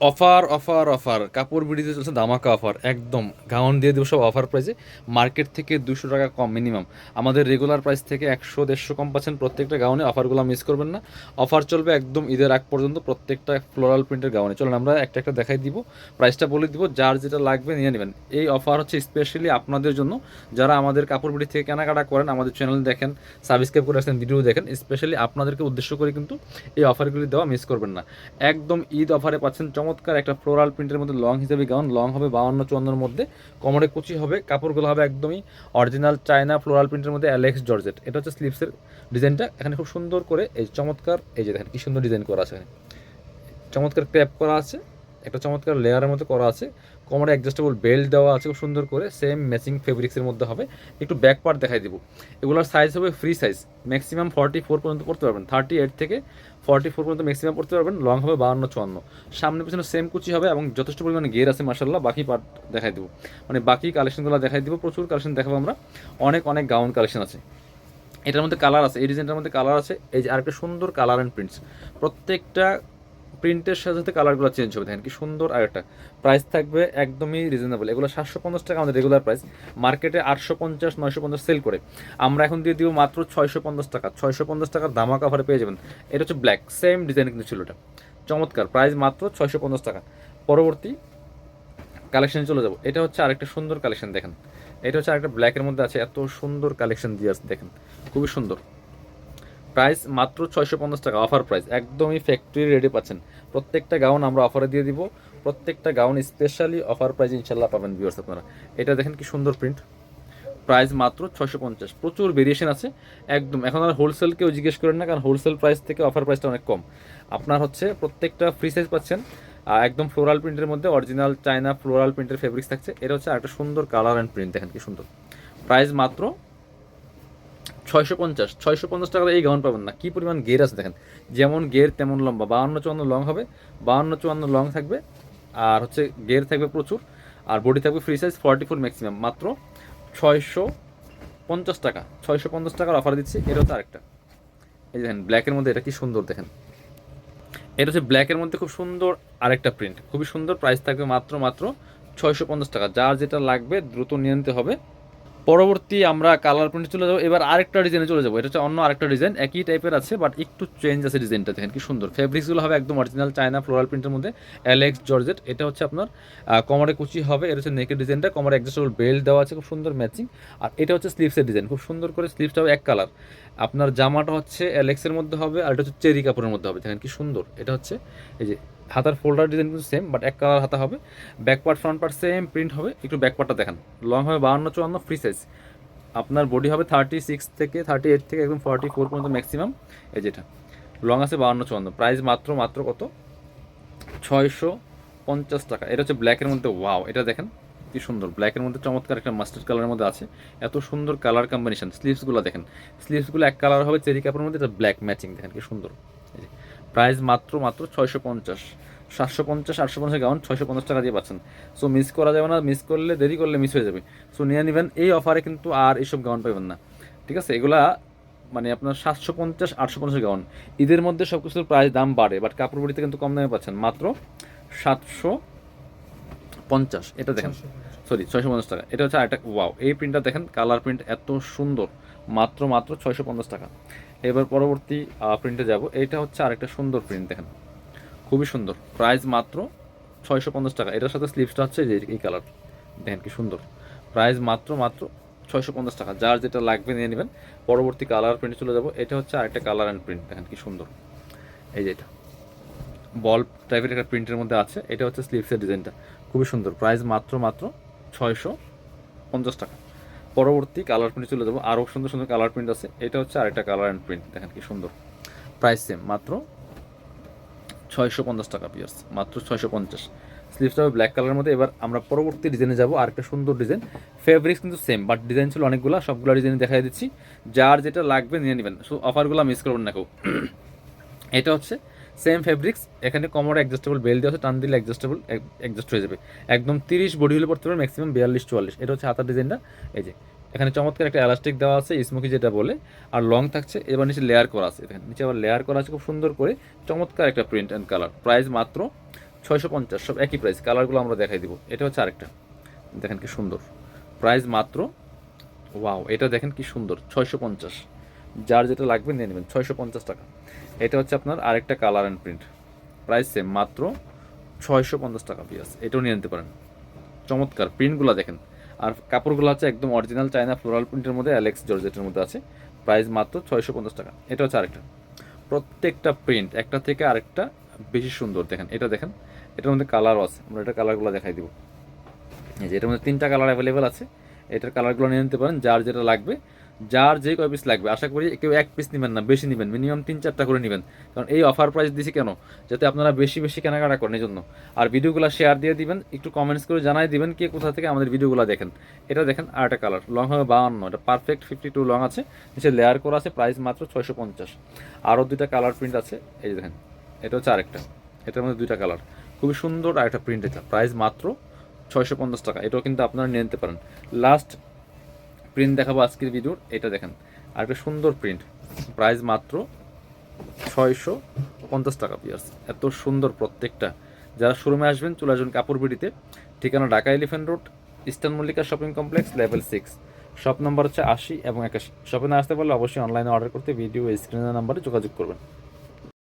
Offer offer offer কাপড় বিডিতে চলছে ধামাকা অফার, একদম গাউন দিয়ে দেবো সব অফার প্রাইসে। মার্কেট থেকে 200 টাকা কম মিনিমাম, আমাদের রেগুলার প্রাইস থেকে 100-150 কম পাচ্ছেন প্রত্যেকটা গাউনে। অফারগুলো মিস করবেন না। অফার চলবে একদম ঈদের আগ পর্যন্ত প্রত্যেকটা ফ্লোরাল প্রিন্টের গাউনে। চলুন আমরা একটা একটা দেখাই দিব, প্রাইসটা বলে দিব, যার যেটা লাগবে নিয়ে নেবেন। এই অফার হচ্ছে স্পেশালি আপনাদের জন্য যারা আমাদের কাপড় বিডি থেকে কেনাকাটা করেন, আমাদের চ্যানেল দেখেন, সাবস্ক্রাইব করে আসেন, ভিডিও দেখেন। স্পেশালি আপনাদেরকে উদ্দেশ্য করে কিন্তু এই অফারগুলি দেওয়া, মিস করবেন না। একদম ঈদ অফারে পাচ্ছেন চমৎকার একটা ফ্লোরাল প্রিন্টের মধ্যে লং হিসেবে গাউন। লং হবে 52-54 মধ্যে, কোমরে কুচি হবে, কাপড়গুলো হবে একদমই অরিজিনাল চায়না ফ্লোরাল প্রিন্টের মধ্যে অ্যালেক্স জর্জেট। এটা হচ্ছে স্লিভসের ডিজাইনটা, এখানে খুব সুন্দর করে এই চমৎকার, এই যে দেখেন কি সুন্দর ডিজাইন করা আছে, চমৎকার ক্র্যাপ করা আছে, একটা চমৎকার লেয়ারের মধ্যে করা আছে। কোমরে অ্যাডজাস্টেবল বেল্ট দেওয়া আছে খুব সুন্দর করে, সেম ম্যাচিং ফেব্রিক্সের মধ্যে হবে। একটু ব্যাক পার্ট দেখাই দিব। এগুলোর সাইজ হবে ফ্রি সাইজ, ম্যাক্সিমাম 44 পর্যন্ত পড়তে পারবেন, 38 থেকে 44 পর্যন্ত ম্যাক্সিমাম পড়তে পারবেন। লং হবে 52-54, সামনে পিছনে সেম কুচি হবে এবং যথেষ্ট পরিমাণে গের আছে মার্শাল্লাহ। বাকি পার্ট দেখাই দেবো, মানে বাকি কালেকশনগুলো দেখাই দিব, প্রচুর কালেকশন দেখাবো আমরা, অনেক অনেক গাউন কালেকশন আছে। এটার মধ্যে কালার আছে, এই ডিজাইনটার মধ্যে কালার আছে। এই যে আরেকটা সুন্দর কালার অ্যান্ড প্রিন্টস, প্রত্যেকটা প্রিন্টের সাথে সাথে কালারগুলো চেঞ্জ হবে, দেখেন কি সুন্দর। আর একটা প্রাইস থাকবে একদমই রিজনেবল, এগুলো 750 টাকা আমাদের রেগুলার প্রাইস, মার্কেটে 850-950 সেল করে, আমরা এখন দিয়ে দিব মাত্র 650 টাকা। 650 টাকার ধামাকা অফারে পেয়ে যাবেন। এটা হচ্ছে ব্ল্যাক, সেম ডিজাইন কিন্তু ছিল এটা, চমৎকার প্রাইস মাত্র 650 টাকা। পরবর্তী কালেকশনে চলে যাব, এটা হচ্ছে আরেকটা সুন্দর কালেকশন দেখেন, এটা হচ্ছে আরেকটা ব্ল্যাকের মধ্যে আছে, এত সুন্দর কালেকশন দিয়ে আছে দেখেন, খুবই সুন্দর। প্রাইস মাত্র 650 টাকা, অফার প্রাইস, একদমই ফ্যাক্টরি রেডি পাচ্ছেন। প্রত্যেকটা গাউন আমরা অফারে দিয়ে দিব, প্রত্যেকটা গাউন স্পেশালি অফার প্রাইস ইনশাল্লাহ পাবেন ভিউয়ার্স আপনারা। এটা দেখেন কি সুন্দর প্রিন্ট, প্রাইস মাত্র 650। প্রচুর ভেরিয়েশন আছে একদম, এখন আর হোলসেল কেউ জিজ্ঞেস করেন না, কারণ হোলসেল প্রাইস থেকে অফার প্রাইসটা অনেক কম। আপনার হচ্ছে প্রত্যেকটা ফ্রি সাইজ পাচ্ছেন, একদম ফ্লোরাল প্রিন্টের মধ্যে অরিজিনাল চায়না ফ্লোরাল প্রিন্টের ফেব্রিক্স থাকছে। এটা হচ্ছে একটা সুন্দর কালার অ্যান্ড প্রিন্ট, দেখেন কি সুন্দর। প্রাইস মাত্র 650। 650 টাকা এই গাউন পাবেন না, কী পরিমাণ গের আছে দেখেন, যেমন গের তেমন লম্বা, 52-54 লং হবে, 52-54 লং থাকবে, আর হচ্ছে গের থাকবে প্রচুর, আর বডি থাকবে ফ্রি সাইজ 44 ম্যাক্সিমাম। মাত্র 650 টাকা, 650 টাকার অফার দিচ্ছি। এটা হচ্ছে আরেকটা, এই দেখেন ব্ল্যাকের মধ্যে, এটা কি সুন্দর দেখেন, এটা হচ্ছে ব্ল্যাকের মধ্যে খুব সুন্দর আরেকটা প্রিন্ট, খুবই সুন্দর। প্রাইস থাকবে মাত্র মাত্র 650 টাকা, যার যেটা লাগবে দ্রুত নিয়ে নিতে হবে। পরবর্তী আমরা কালার প্রিন্টে চলে যাবো, এবার আরেকটা ডিজাইনে চলে যাবো। এটা হচ্ছে অন্য আরেকটা ডিজাইন, একই টাইপের আছে বাট একটু চেঞ্জ আছে ডিজাইনটা, দেখেন কি সুন্দর। ফেব্রিক্সগুলো হবে একদম অরিজিনাল চায়না ফ্লোরাল প্রিন্টের মধ্যে অ্যালেক্স জর্জেট। এটা হচ্ছে আপনার কোমরে কুচি হবে, এটা হচ্ছে নেকের ডিজাইনটা, কোমরে অ্যাডজাস্টেবল বেল্ট দেওয়া আছে খুব সুন্দর ম্যাচিং। আর এটা হচ্ছে স্লিভসের ডিজাইন, খুব সুন্দর করে স্লিভসটা হবে এক কালার। আপনার জামাটা হচ্ছে অ্যালেক্সের মধ্যে হবে, আর এটা হচ্ছে চেরি কাপড়ের মধ্যে হবে, দেখেন কি সুন্দর। এটা হচ্ছে এই যে হাতার ফোল্ডার ডিজাইন কিন্তু সেম, বাট এক কালার হাতা হবে। Back part front part same print হবে, একটু ব্যাক পার্টটা দেখেন। লং হবে 52-54 ফ্রি সাইজ, আপনার বডি হবে 36 থেকে 38 থেকে একদম 44 পর্যন্ত ম্যাক্সিমাম। এই যেটা লং আছে 52-54, প্রাইস মাত্র মাত্র কত, 650 টাকা। এটা হচ্ছে ব্ল্যাকের মধ্যে, ওয়াও এটা দেখেন কি সুন্দর, ব্ল্যাকের মধ্যে চমৎকার একটা মাস্টার্ড কালারের মধ্যে আছে, এত সুন্দর কালার কম্বিনেশন। স্লিভসগুলো দেখেন, স্লিভসগুলো এক কালার হবে চেরি কাপড়ের মধ্যে, এটা ব্ল্যাক ম্যাচিং, দেখেন কি সুন্দর। প্রাইস মাত্র মাত্র 650। 750-850 গাউন 650 টাকা দিয়ে পাচ্ছেন। সো মিস করা যাবে না, মিস করলে দেরি করলে মিস হয়ে যাবে। সো নিয়ে নেবেন এই অফারে, কিন্তু আর এইসব গাউন পাবেন না, ঠিক আছে? এগুলা মানে আপনার 750-850 গাউন, ঈদের মধ্যে সব কিছুর প্রাইস দাম বাড়ে, বাট কাপড় বড়িতে কিন্তু কম দামে পাচ্ছেন, মাত্র 750। এটা দেখেন, সরি 650 টাকা। এটা হচ্ছে আরেকটা, ওয়াও এই প্রিন্টটা দেখেন, কালার প্রিন্ট এত সুন্দর, মাত্র মাত্র 650 টাকা। এবার পরবর্তী প্রিন্টে যাব, এইটা হচ্ছে আরেকটা সুন্দর প্রিন্ট দেখেন, খুবই সুন্দর। প্রাইস মাত্র 650 টাকা। এটার সাথে স্লিভসটা হচ্ছে যে এই কালার, দেখেন কি সুন্দর। প্রাইস মাত্র মাত্র 650 টাকা, যার যেটা লাগবে নিয়ে নেবেন। পরবর্তী কালার প্রিন্টে চলে যাব, এটা হচ্ছে আরেকটা কালার অ্যান্ড প্রিন্ট, দেখেন কি সুন্দর। এই যে এটা বল টাইপের একটা প্রিন্টের মধ্যে আছে, এটা হচ্ছে স্লিভসের ডিজাইনটা, খুবই সুন্দর। প্রাইস মাত্র মাত্র 650 টাকা। পরবর্তী কালার প্রিন্টে চলে যাবো, আরও সুন্দর সুন্দর কালার প্রিন্ট আছে। এটা হচ্ছে আরেকটা কালার অ্যান্ড প্রিন্ট, দেখেন কি সুন্দর। প্রাইস সেম, মাত্র 650 টাকা পিয়ার্স, মাত্র 650। স্লিভসটা হবে ব্ল্যাক কালারের মধ্যে। এবার আমরা পরবর্তী ডিজাইনে যাব, আরেকটা সুন্দর ডিজাইন, ফেব্রিক্স কিন্তু সেম, বাট ডিজাইন ছিল অনেকগুলো, সবগুলো ডিজাইন দেখাই দিচ্ছি, যার যেটা লাগবে নিয়ে নেবেন। সো অফারগুলো মিস করবেন না কেউ। এটা হচ্ছে সেম ফেব্রিক্স, এখানে কোমরে অ্যাডজাস্টেবল বেল্ট দেওয়া আছে, টান দিলে অ্যাডজাস্ট হয়ে যাবে। একদম 30 বডি হলে পড়তে পারবে, ম্যাক্সিমাম 42-44। এটা হচ্ছে হাতার ডিজাইনটা, এই যে এখানে চমৎকার একটা এলাস্টিক দেওয়া আছে, স্মোকি যেটা বলে, আর লং থাকছে। এবার নিচে লেয়ার করা আছে, দেখেন নিচে আবার লেয়ার করা আছে খুব সুন্দর করে, চমৎকার একটা প্রিন্ট অ্যান্ড কালার। প্রাইস মাত্র 650, সব একই প্রাইস। কালারগুলো আমরা দেখাই দিব। এটা হচ্ছে আরেকটা, দেখেন কি সুন্দর, প্রাইস মাত্র, ওয়াও, এটা দেখেন কি সুন্দর, 650। যার যেটা লাগবে নিয়ে নেবেন, 650 টাকা। এটা হচ্ছে আপনার আরেকটা colour and print, price same, মাত্র 650 টাকা পিয়াস। এটাও নিয়ে নিতে পারেন। চমৎকার প্রিন্টগুলো দেখেন, আর কাপড়গুলো হচ্ছে একদম অরিজিনাল চায়না ফ্লোরাল প্রিন্টের মধ্যে, অ্যালেক্স জর্জেটের মধ্যে আছে। প্রাইস মাত্র 650 টাকা। এটা হচ্ছে আরেকটা, প্রত্যেকটা প্রিন্ট একটা থেকে আরেকটা বেশি সুন্দর। দেখেন এটা দেখেন, এটার মধ্যে কালারও আছে, আমরা এটা কালারগুলো দেখাই দিব। এই যে এটার মধ্যে 3টা কালার অ্যাভেলেবেল আছে। এটার কালারগুলো নিয়ে নিতে পারেন, যার যেটা লাগবে, যার যে কয় পিস লাগবে। আশা করি কেউ এক পিস নেবেন না, বেশি নেবেন, মিনিমাম 3-4টা করে নেবেন। কারণ এই অফার প্রাইস দিছি কেন, যাতে আপনারা বেশি বেশি কেনাকাটা করেন এই জন্য। আর ভিডিওগুলো শেয়ার দিয়ে দিবেন, একটু কমেন্টস করে জানাই দিবেন কে কোথা থেকে আমাদের ভিডিওগুলো দেখেন। এটা দেখেন আরেকটা কালার, লং হবে 52, এটা পারফেক্ট 52 লং আছে, নিচে লেয়ার করা আছে, প্রাইস মাত্র 650। আরও 2টা কালার প্রিন্ট আছে, এই যে দেখেন, এটা হচ্ছে আরেকটা, এটার মধ্যে 2টা কালার, খুবই সুন্দর আরেকটা প্রিন্ট। এটা প্রাইস মাত্র 650 টাকা। এটাও কিন্তু আপনারা নিয়ে নিতে পারেন। লাস্ট প্রিন্ট দেখাবো আজকের ভিডিওর, এটা দেখেন আরেকটা সুন্দর প্রিন্ট, প্রাইস মাত্র 650 টাকা পিয়ার্স। এত সুন্দর প্রত্যেকটা। যারা শোরুমে আসবেন চলে আসবেন কাপড় বিডিতে, ঠিকানা Dhaka elephant road, eastern Mallika shopping complex, level 6, shop number হচ্ছে 80 এবং 81। শপে না আসতে পারলে অবশ্যই অনলাইনে অর্ডার করতে ভিডিও স্ক্রিনের নাম্বারে যোগাযোগ করবেন।